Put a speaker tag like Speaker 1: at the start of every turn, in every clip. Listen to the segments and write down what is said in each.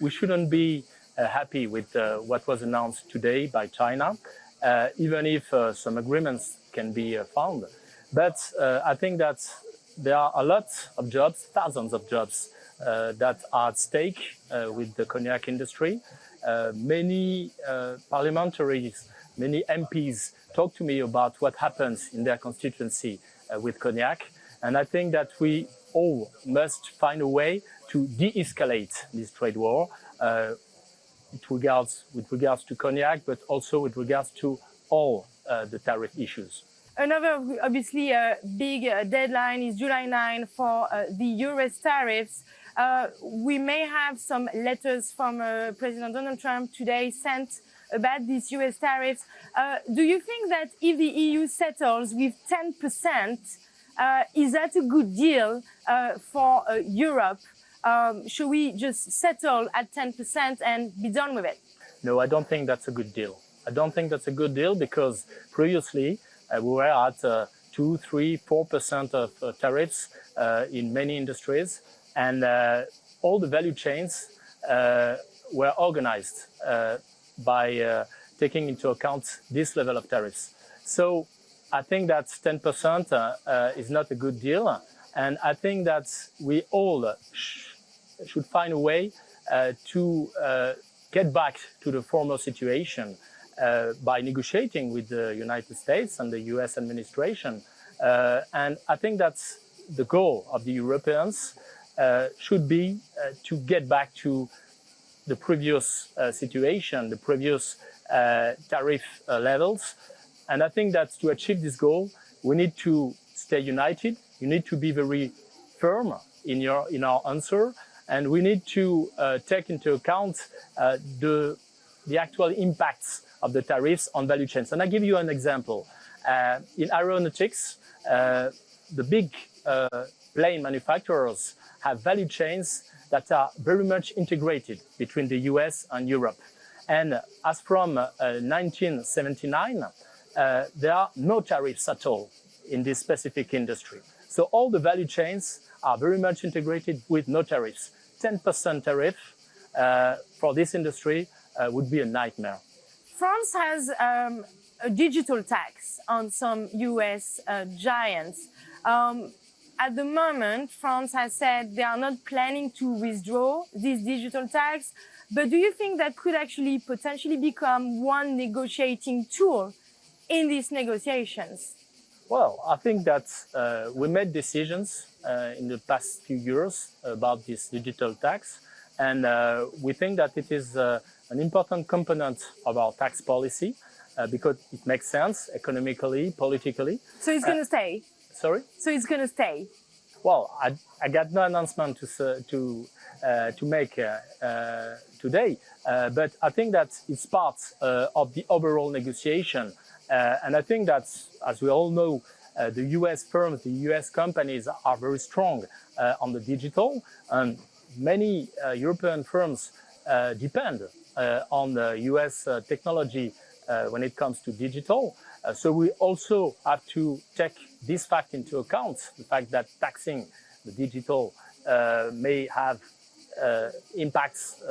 Speaker 1: we shouldn't be happy with what was announced today by China, even if some agreements can be found. But I think that there are a lot of jobs, thousands of jobs that are at stake with the cognac industry. Many parliamentaries, many MPs talk to me about what happens in their constituency with cognac. And I think that we all must find a way to de-escalate this trade war with regards to cognac, but also with regards to all the tariff issues.
Speaker 2: Another, obviously, big deadline is July 9 for the US tariffs. We may have some letters from President Donald Trump today sent about these US tariffs. Do you think that if the EU settles with 10%, is that a good deal for Europe? Should we just settle at 10% and be done with it?
Speaker 1: No, I don't think that's a good deal. I don't think that's a good deal because previously we were at 2, 3, 4% of tariffs in many industries, and all the value chains were organized by taking into account this level of tariffs. So I think that 10% is not a good deal, and I think that we all should find a way to get back to the former situation by negotiating with the United States and the US administration. And I think that the goal of the Europeans should be to get back to the previous situation, the previous tariff levels. And I think that to achieve this goal, we need to stay united. You need to be very firm in our answer. And we need to take into account the actual impacts of the tariffs on value chains. And I'll give you an example. In aeronautics, the big plane manufacturers have value chains that are very much integrated between the US and Europe. And as from 1979, there are no tariffs at all in this specific industry. So all the value chains are very much integrated with no tariffs. 10% tariff for this industry would be a nightmare.
Speaker 2: France has a digital tax on some US giants. At the moment, France has said they are not planning to withdraw this digital tax. But do you think that could actually potentially become one negotiating tool in these negotiations?
Speaker 1: Well, I think that we made decisions in the past few years about this digital tax. And we think that it is an important component of our tax policy because it makes sense economically, politically.
Speaker 2: So it's going to stay?
Speaker 1: Sorry?
Speaker 2: So it's going to stay?
Speaker 1: Well, I got no announcement to make today, but I think that it's part of the overall negotiation. And I think that, as we all know, the US firms, the US companies are very strong on the digital, and many European firms depend on the US technology when it comes to digital. So we also have to take this fact into account, the fact that taxing the digital may have impacts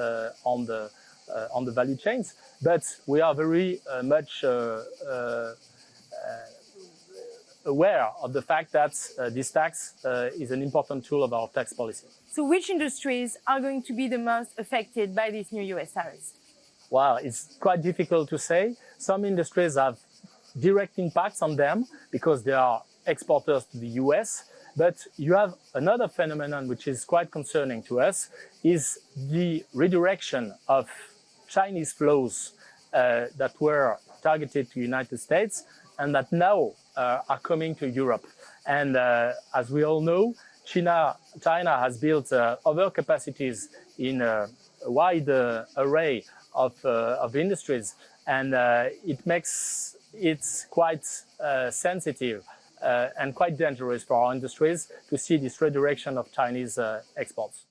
Speaker 1: on the value chains. But we are very much aware of the fact that this tax is an important tool of our tax policy.
Speaker 2: So which industries are going to be the most affected by these new US tariffs?
Speaker 1: Well, it's quite difficult to say. Some industries have direct impacts on them because they are exporters to the US. But you have another phenomenon which is quite concerning to us, is the redirection of Chinese flows that were targeted to the United States and that now are coming to Europe. And as we all know, China has built overcapacities in a wide array of industries, and it makes it quite sensitive and quite dangerous for our industries to see this redirection of Chinese exports.